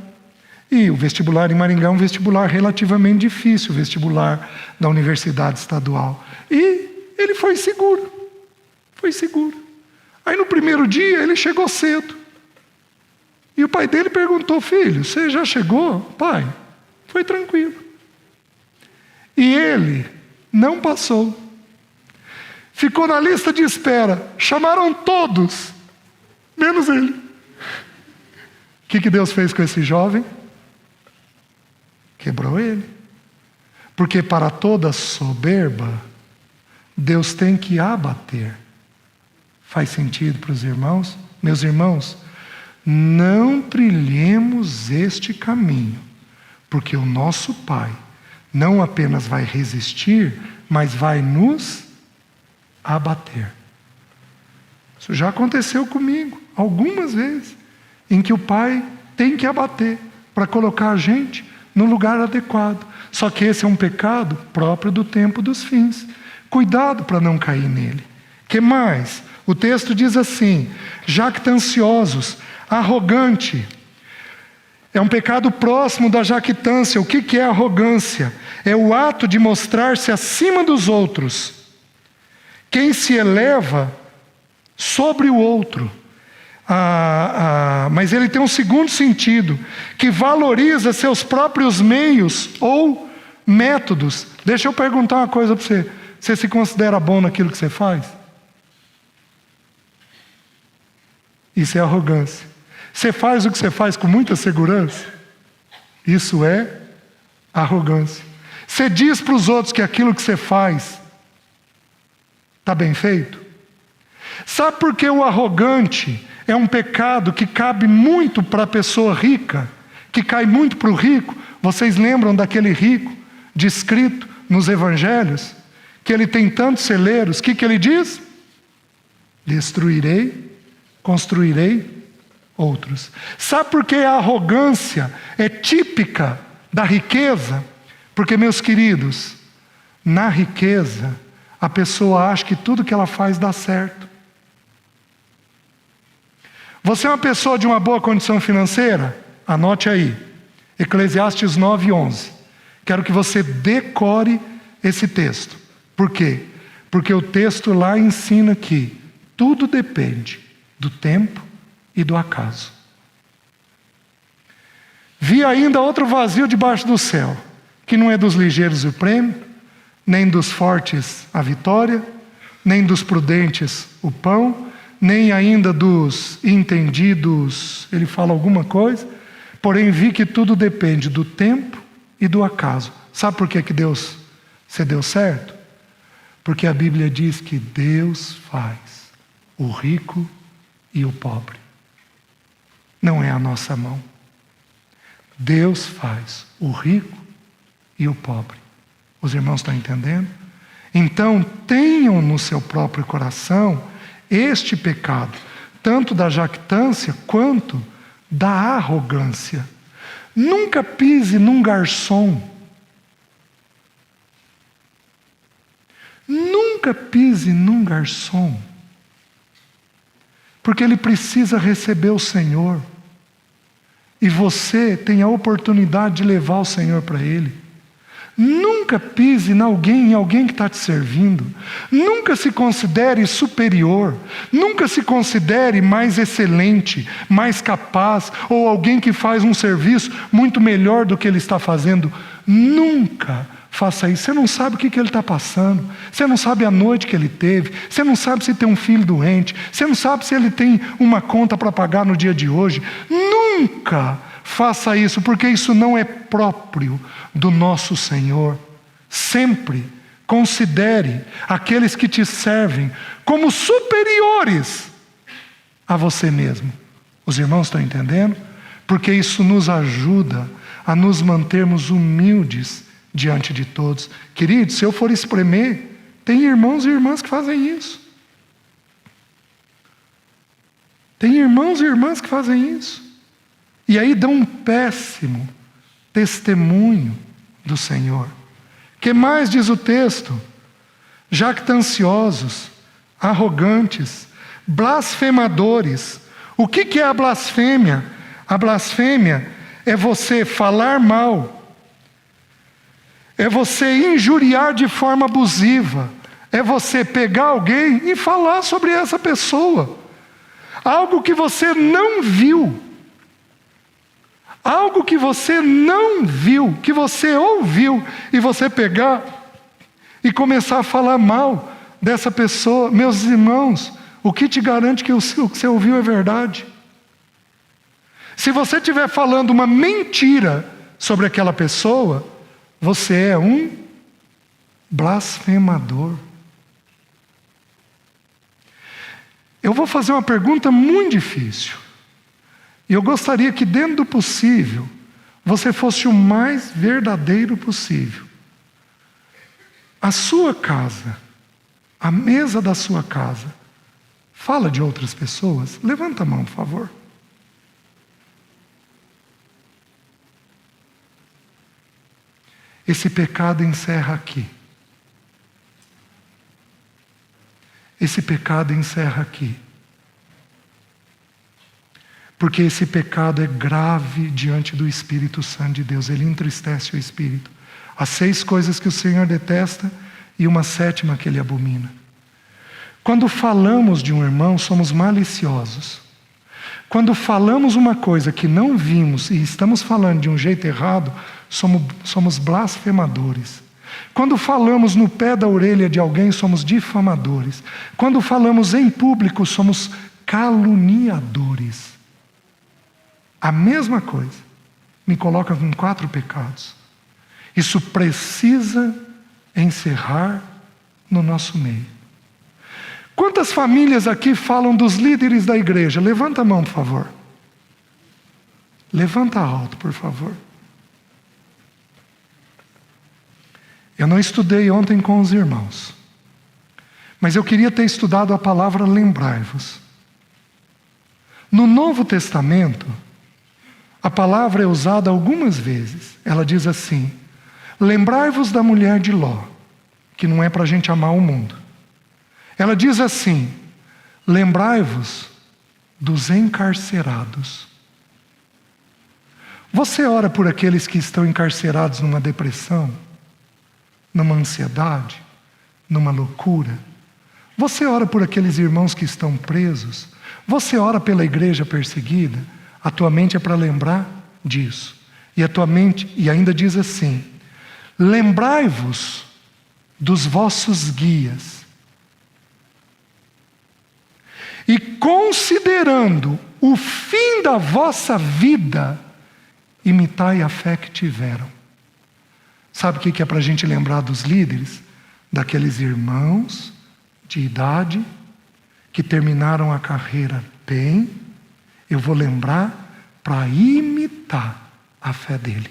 E o vestibular em Maringá é um vestibular relativamente difícil, o vestibular da Universidade Estadual. E ele foi seguro. Foi seguro. Aí no primeiro dia ele chegou cedo. E o pai dele perguntou: filho, você já chegou? Pai, foi tranquilo. E ele não passou. Ficou na lista de espera. Chamaram todos, menos ele. O que Deus fez com esse jovem? Quebrou ele. Porque para toda soberba, Deus tem que abater. Faz sentido para os irmãos? Meus irmãos, não trilhemos este caminho, porque o nosso Pai não apenas vai resistir, mas vai nos abater. Isso já aconteceu comigo algumas vezes, em que o Pai tem que abater para colocar a gente no lugar adequado. Só que esse é um pecado próprio do tempo dos fins. Cuidado para não cair nele. Que mais? O texto diz assim: jactanciosos, arrogante. É um pecado próximo da jactância. O que é arrogância? É o ato de mostrar-se acima dos outros. Quem se eleva sobre o outro. Mas ele tem um segundo sentido, que valoriza seus próprios meios ou métodos. Deixa eu perguntar uma coisa para você. Você se considera bom naquilo que você faz? Isso é arrogância. Você faz o que você faz com muita segurança? Isso é arrogância. Você diz para os outros que aquilo que você faz está bem feito? Sabe por que o arrogante é um pecado que cabe muito para a pessoa rica, que cai muito para o rico? Vocês lembram daquele rico descrito nos evangelhos, que ele tem tantos celeiros, o que ele diz? Destruirei, construirei outros. Sabe por que a arrogância é típica da riqueza? Porque, meus queridos, na riqueza, a pessoa acha que tudo que ela faz dá certo. Você é uma pessoa de uma boa condição financeira? Anote aí, Eclesiastes 9:11. Quero que você decore esse texto. Por quê? Porque o texto lá ensina que tudo depende do tempo e do acaso. Vi ainda outro vazio debaixo do céu, que não é dos ligeiros o prêmio, nem dos fortes a vitória, nem dos prudentes o pão, nem ainda dos entendidos, ele fala alguma coisa, porém vi que tudo depende do tempo e do acaso. Sabe por que Deus se deu certo? Porque a Bíblia diz que Deus faz o rico e o pobre. Não é a nossa mão. Deus faz o rico e o pobre. Os irmãos estão entendendo? Então, tenham no seu próprio coração este pecado, tanto da jactância quanto da arrogância. Nunca pise num garçom. Nunca pise num garçom. Porque ele precisa receber o Senhor. E você tem a oportunidade de levar o Senhor para ele. Nunca pise em alguém que está te servindo. Nunca se considere superior. Nunca se considere mais excelente, mais capaz, ou alguém que faz um serviço muito melhor do que ele está fazendo. Nunca faça isso. Você não sabe o que ele está passando. Você não sabe a noite que ele teve. Você não sabe se tem um filho doente. Você não sabe se ele tem uma conta para pagar no dia de hoje. Nunca faça isso, porque isso não é próprio do nosso Senhor. Sempre considere aqueles que te servem como superiores a você mesmo. Os irmãos estão entendendo? Porque isso nos ajuda a nos mantermos humildes diante de todos. Queridos, se eu for espremer, tem irmãos e irmãs que fazem isso. Tem irmãos e irmãs que fazem isso. E aí dão um péssimo testemunho do Senhor. Que mais diz o texto? Jactanciosos, arrogantes, blasfemadores. O que é a blasfêmia? A blasfêmia é você falar mal, é você injuriar de forma abusiva, é você pegar alguém e falar sobre essa pessoa. Algo que você não viu. Algo que você não viu, que você ouviu, e você pegar e começar a falar mal dessa pessoa. Meus irmãos, o que te garante que o que você ouviu é verdade? Se você estiver falando uma mentira sobre aquela pessoa, você é um blasfemador. Eu vou fazer uma pergunta muito difícil. E eu gostaria que, dentro do possível, você fosse o mais verdadeiro possível. A sua casa, a mesa da sua casa, fala de outras pessoas? Levanta a mão, por favor. Esse pecado encerra aqui. Esse pecado encerra aqui. Porque esse pecado é grave diante do Espírito Santo de Deus. Ele entristece o Espírito. Há 6 coisas que o Senhor detesta e uma 7ª que Ele abomina. Quando falamos de um irmão, somos maliciosos. Quando falamos uma coisa que não vimos e estamos falando de um jeito errado, somos blasfemadores. Quando falamos no pé da orelha de alguém, somos difamadores. Quando falamos em público, somos caluniadores. A mesma coisa me coloca com 4 pecados. Isso precisa encerrar no nosso meio. Quantas famílias aqui falam dos líderes da igreja? Levanta a mão, por favor. Levanta alto, por favor. Eu não estudei ontem com os irmãos, mas eu queria ter estudado a palavra lembrai-vos. No Novo Testamento, a palavra é usada algumas vezes. Ela diz assim: lembrai-vos da mulher de Ló, que não é para a gente amar o mundo. Ela diz assim: lembrai-vos dos encarcerados. Você ora por aqueles que estão encarcerados numa depressão, numa ansiedade, numa loucura? Você ora por aqueles irmãos que estão presos? Você ora pela igreja perseguida? A tua mente é para lembrar disso. E a tua mente, e ainda diz assim: lembrai-vos dos vossos guias. E considerando o fim da vossa vida, imitai a fé que tiveram. Sabe o que é para a gente lembrar dos líderes? Daqueles irmãos de idade que terminaram a carreira bem. Eu vou lembrar para imitar a fé dele.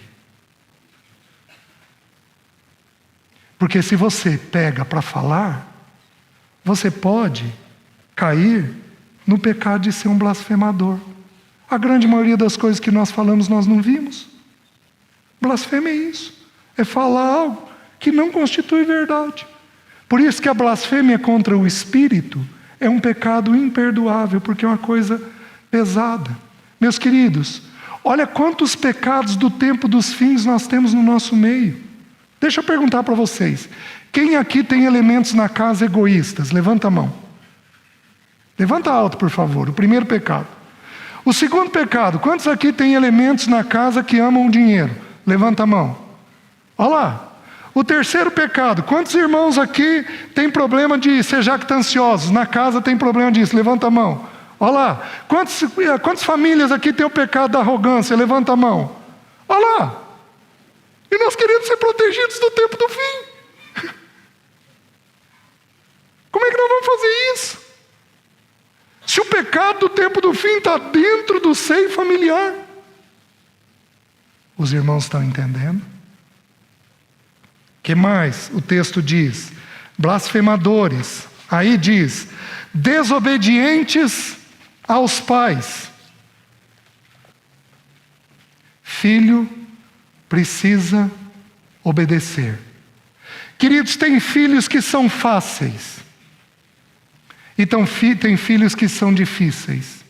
Porque se você pega para falar, você pode cair no pecado de ser um blasfemador. A grande maioria das coisas que nós falamos, nós não vimos. Blasfêmia é isso. É falar algo que não constitui verdade. Por isso que a blasfêmia contra o Espírito é um pecado imperdoável, porque é uma coisa pesada. Meus queridos, olha quantos pecados do tempo dos fins nós temos no nosso meio. Deixa eu perguntar para vocês. Quem aqui tem elementos na casa egoístas? Levanta a mão. Levanta alto, por favor. O primeiro pecado. O segundo pecado. Quantos aqui tem elementos na casa que amam o dinheiro? Levanta a mão. Olha lá. O terceiro pecado. Quantos irmãos aqui têm problema de ser jactanciosos? Na casa tem problema disso. Levanta a mão. Olha lá. Quantas famílias aqui têm o pecado da arrogância? Levanta a mão. Olha lá. E nós queremos ser protegidos do tempo do fim. Como é que nós vamos fazer isso? Se o pecado do tempo do fim está dentro do seio familiar. Os irmãos estão entendendo? O que mais o texto diz? Blasfemadores. Aí diz: desobedientes aos pais. Filho precisa obedecer. Queridos, tem filhos que são fáceis. Então tem filhos que são difíceis.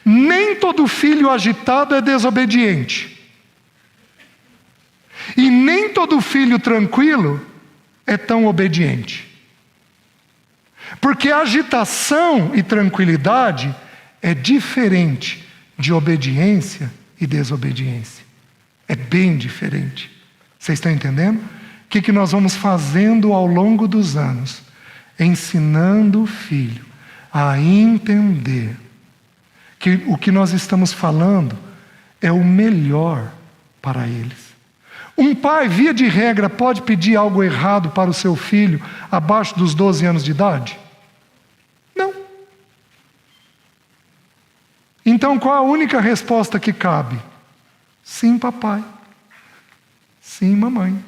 Nem todo filho agitado é desobediente. E nem todo filho tranquilo é tão obediente. Porque agitação e tranquilidade é diferente de obediência e desobediência. É bem diferente. Vocês estão entendendo? O que nós vamos fazendo ao longo dos anos? Ensinando o filho a entender que o que nós estamos falando é o melhor para eles. Um pai, via de regra, pode pedir algo errado para o seu filho abaixo dos 12 anos de idade? Não. Então qual a única resposta que cabe? Sim, papai. Sim, mamãe.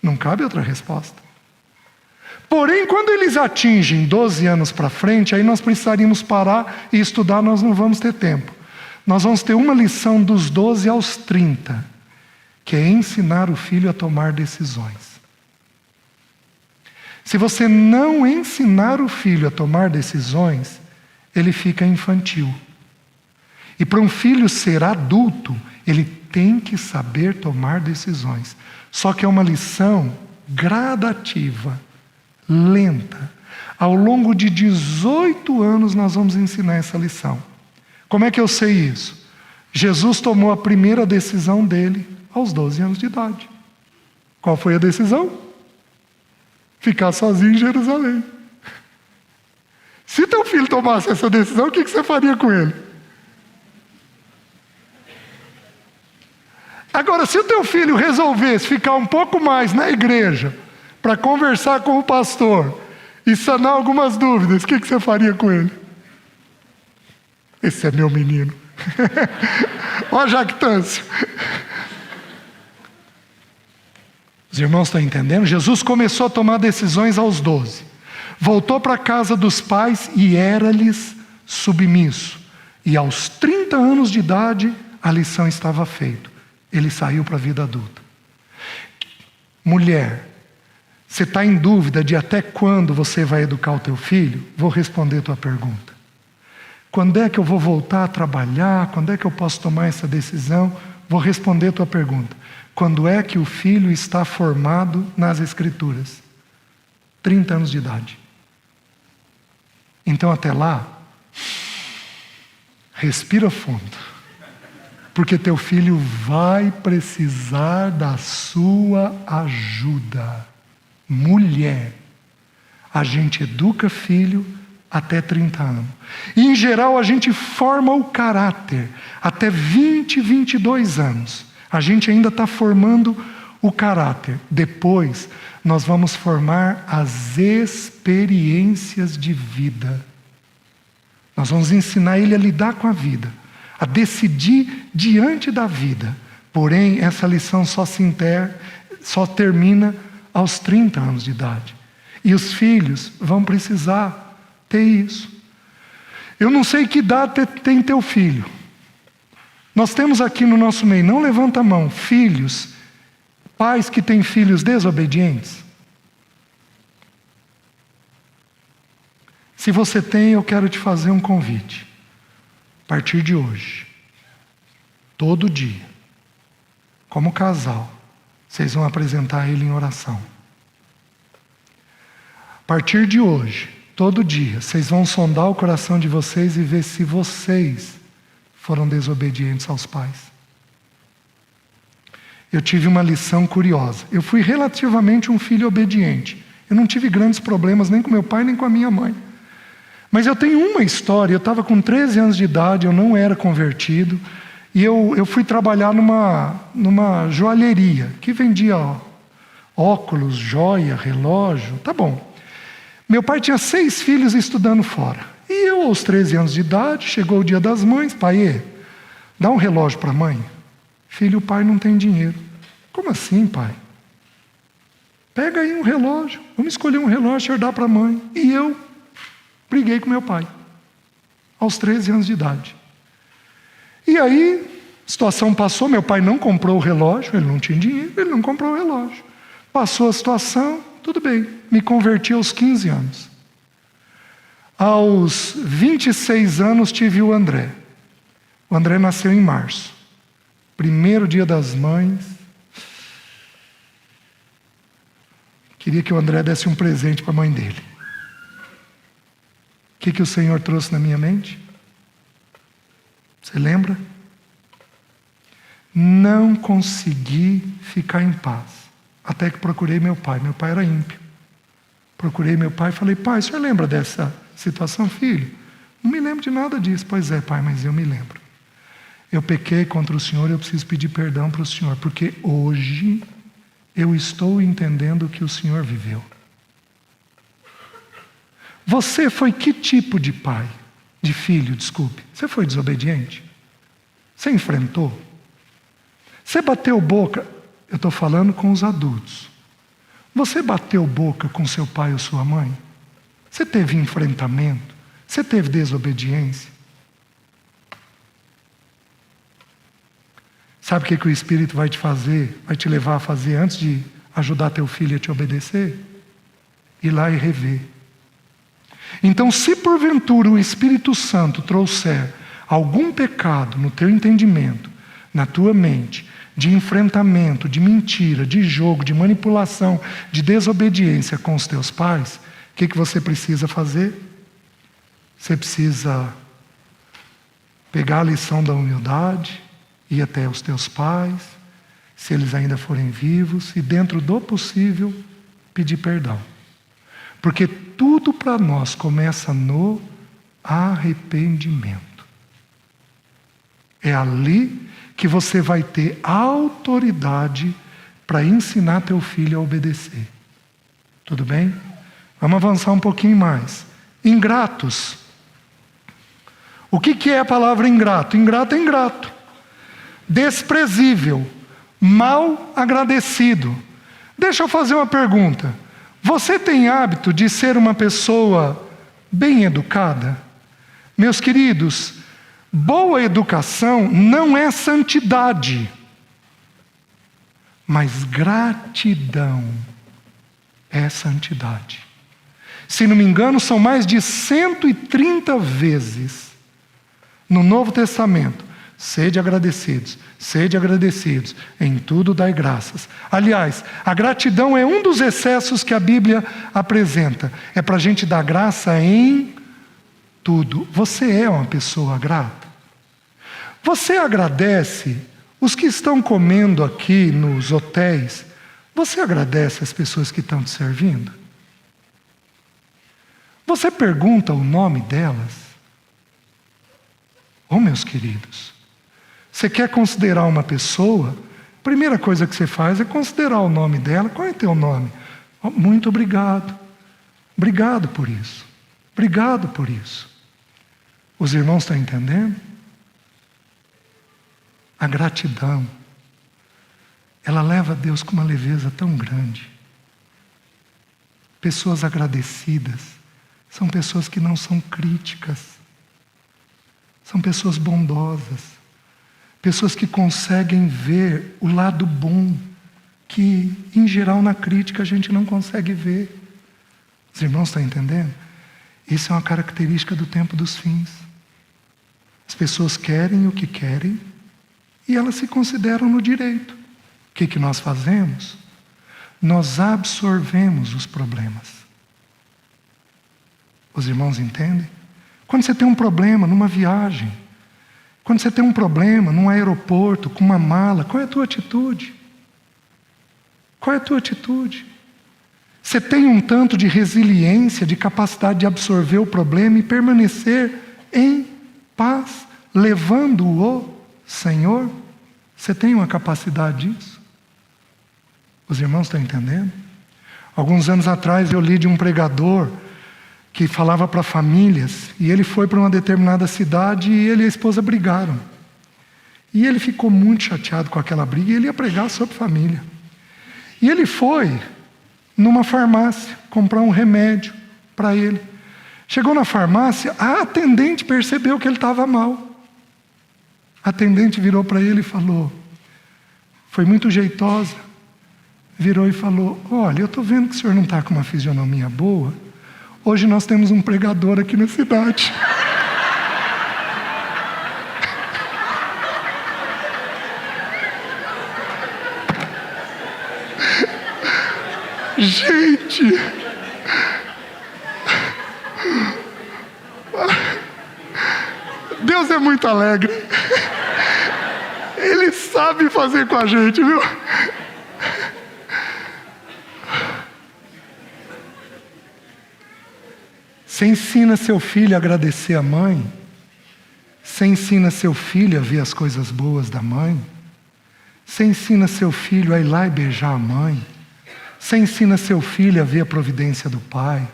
Não cabe outra resposta. Porém, quando eles atingem 12 anos para frente, aí nós precisaríamos parar e estudar, nós não vamos ter tempo. Nós vamos ter uma lição dos 12 aos 30, que é ensinar o filho a tomar decisões. Se você não ensinar o filho a tomar decisões, ele fica infantil. E para um filho ser adulto, ele tem que saber tomar decisões. Só que é uma lição gradativa, lenta. Ao longo de 18 anos nós vamos ensinar essa lição. Como é que eu sei isso? Jesus tomou a primeira decisão dele aos 12 anos de idade. Qual foi a decisão? Ficar sozinho em Jerusalém. Se teu filho tomasse essa decisão, o que você faria com ele? Agora, se o teu filho resolvesse ficar um pouco mais na igreja para conversar com o pastor e sanar algumas dúvidas, o que você faria com ele? Esse é meu menino. Ó a jactância. Os irmãos estão entendendo? Jesus começou a tomar decisões aos 12. Voltou para a casa dos pais e era-lhes submisso. E aos 30 anos de idade, a lição estava feita. Ele saiu para a vida adulta. Mulher, você está em dúvida de até quando você vai educar o teu filho? Vou responder a tua pergunta. Quando é que eu vou voltar a trabalhar? Quando é que eu posso tomar essa decisão? Vou responder a tua pergunta. Quando é que o filho está formado nas Escrituras? 30 anos de idade. Então até lá, respira fundo. Porque teu filho vai precisar da sua ajuda. Mulher, a gente educa filho até 30 anos. E em geral a gente forma o caráter até 20, 22 anos. A gente ainda está formando o caráter. Depois nós vamos formar as experiências de vida. Nós vamos ensinar ele a lidar com a vida, a decidir diante da vida. Porém, essa lição só termina aos 30 anos de idade. E os filhos vão precisar ter isso. Eu não sei que idade tem teu filho. Nós temos aqui no nosso meio, não levanta a mão, filhos, pais que têm filhos desobedientes. Se você tem, eu quero te fazer um convite. A partir de hoje, todo dia, como casal, vocês vão apresentar ele em oração. A partir de hoje, todo dia, vocês vão sondar o coração de vocês e ver se vocês foram desobedientes aos pais. Eu tive uma lição curiosa. Eu fui relativamente um filho obediente. Eu não tive grandes problemas nem com meu pai nem com a minha mãe. Mas eu tenho uma história. Eu estava com 13 anos de idade, eu não era convertido. E eu fui trabalhar numa joalheria que vendia óculos, joia, relógio. Tá bom. Meu pai tinha 6 filhos estudando fora. E eu, aos 13 anos de idade, chegou o dia das mães. Pai, dá um relógio para a mãe. Filho, o pai não tem dinheiro. Como assim, pai? Pega aí um relógio. Vamos escolher um relógio e dar para a mãe. E eu briguei com meu pai. Aos 13 anos de idade. E aí, a situação passou. Meu pai não comprou o relógio. Ele não tinha dinheiro. Ele não comprou o relógio. Passou a situação. Tudo bem. Me converti aos 15 anos. Aos 26 anos tive o André. O André nasceu em março. Primeiro dia das mães. Queria que o André desse um presente para a mãe dele. O que o Senhor trouxe na minha mente? Você lembra? Não consegui ficar em paz. Até que procurei meu pai. Meu pai era ímpio. Procurei meu pai e falei: pai, o senhor lembra dessa situação, filho? Não me lembro de nada disso. Pois é, pai, mas eu me lembro. Eu pequei contra o Senhor e eu preciso pedir perdão para o Senhor, porque hoje eu estou entendendo o que o Senhor viveu. Você foi que tipo de pai? De filho, desculpe. Você foi desobediente? Você enfrentou? Você bateu boca? Eu estou falando com os adultos. Você bateu boca com seu pai ou sua mãe? Você teve enfrentamento? Você teve desobediência? Sabe o que o Espírito vai te fazer? Vai te levar a fazer antes de ajudar teu filho a te obedecer? Ir lá e rever. Então, se porventura o Espírito Santo trouxer algum pecado no teu entendimento, na tua mente, de enfrentamento, de mentira, de jogo, de manipulação, de desobediência com os teus pais, o que você precisa fazer? Você precisa pegar a lição da humildade, ir até os teus pais, se eles ainda forem vivos, e dentro do possível, pedir perdão. Porque tudo para nós começa no arrependimento. É ali que você vai ter autoridade para ensinar teu filho a obedecer. Tudo bem? Vamos avançar um pouquinho mais. Ingratos. O que é a palavra ingrato? Ingrato é ingrato. Desprezível. Mal agradecido. Deixa eu fazer uma pergunta. Você tem hábito de ser uma pessoa bem educada? Meus queridos, boa educação não é santidade, mas gratidão é santidade. Se não me engano, são mais de 130 vezes no Novo Testamento. Sede agradecidos, em tudo dai graças. Aliás, a gratidão é um dos excessos que a Bíblia apresenta. É para a gente dar graça em tudo. Você é uma pessoa grata? Você agradece os que estão comendo aqui nos hotéis? Você agradece as pessoas que estão te servindo? Você pergunta o nome delas? Oh, meus queridos, você quer considerar uma pessoa? A primeira coisa que você faz é considerar o nome dela. Qual é o teu nome? Oh, muito obrigado. Obrigado por isso. Obrigado por isso. Os irmãos estão entendendo? A gratidão, ela leva a Deus com uma leveza tão grande. Pessoas agradecidas são pessoas que não são críticas. São pessoas bondosas. Pessoas que conseguem ver o lado bom, que em geral na crítica a gente não consegue ver. Os irmãos estão entendendo? Isso é uma característica do tempo dos fins. As pessoas querem o que querem e elas se consideram no direito. O que nós fazemos? Nós absorvemos os problemas. Os irmãos entendem? Quando você tem um problema numa viagem, quando você tem um problema num aeroporto, com uma mala, qual é a tua atitude? Qual é a tua atitude? Você tem um tanto de resiliência, de capacidade de absorver o problema e permanecer em paz, levando o Senhor? Você tem uma capacidade disso? Os irmãos estão entendendo? Alguns anos atrás eu li de um pregador que falava para famílias, e ele foi para uma determinada cidade e ele e a esposa brigaram. E ele ficou muito chateado com aquela briga e ele ia pregar sobre família. E ele foi numa farmácia comprar um remédio para ele. Chegou na farmácia, a atendente percebeu que ele estava mal. A atendente virou para ele e falou, foi muito jeitosa, virou e falou, olha, eu estou vendo que o senhor não está com uma fisionomia boa. Hoje nós temos um pregador aqui na cidade. Gente, Deus é muito alegre. Ele sabe fazer com a gente, viu? Você ensina seu filho a agradecer a mãe? Você ensina seu filho a ver as coisas boas da mãe? Você ensina seu filho a ir lá e beijar a mãe? Você ensina seu filho a ver a providência do pai?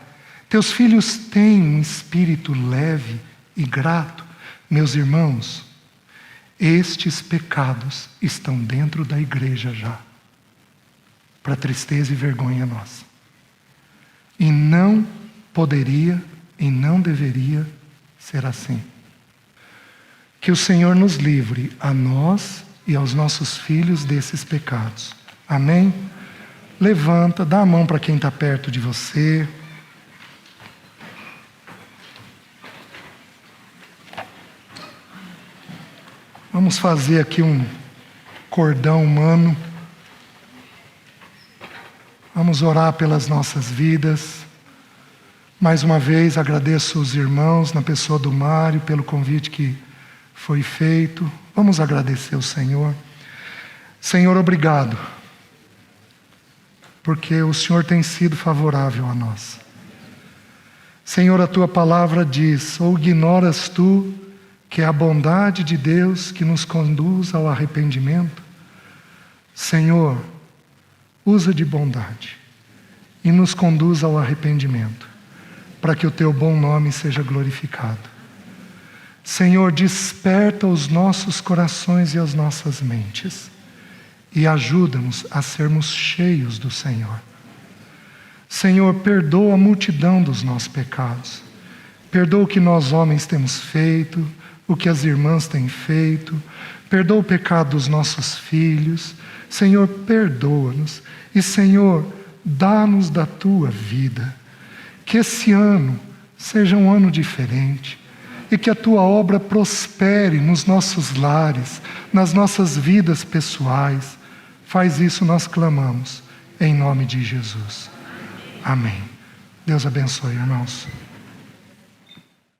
Teus filhos têm um espírito leve e grato? Meus irmãos, estes pecados estão dentro da igreja já, para tristeza e vergonha nossa. E não poderia e não deveria ser assim. Que o Senhor nos livre, a nós e aos nossos filhos, desses pecados. Amém? Levanta, dá a mão para quem está perto de você. Vamos fazer aqui um cordão humano. Vamos orar pelas nossas vidas. Mais uma vez agradeço os irmãos, na pessoa do Mário, pelo convite que foi feito. Vamos agradecer ao Senhor. Senhor, obrigado, porque o Senhor tem sido favorável a nós. Senhor, a tua palavra diz, ou ignoras tu que é a bondade de Deus que nos conduz ao arrependimento? Senhor, usa de bondade e nos conduz ao arrependimento, para que o teu bom nome seja glorificado. Senhor, desperta os nossos corações e as nossas mentes e ajuda-nos a sermos cheios do Senhor. Senhor, perdoa a multidão dos nossos pecados. Perdoa o que nós homens temos feito, o que as irmãs têm feito. Perdoa o pecado dos nossos filhos. Senhor, perdoa-nos. E, Senhor, dá-nos da Tua vida. Que esse ano seja um ano diferente. E que a Tua obra prospere nos nossos lares, nas nossas vidas pessoais. Faz isso, nós clamamos, em nome de Jesus. Amém. Deus abençoe, irmãos.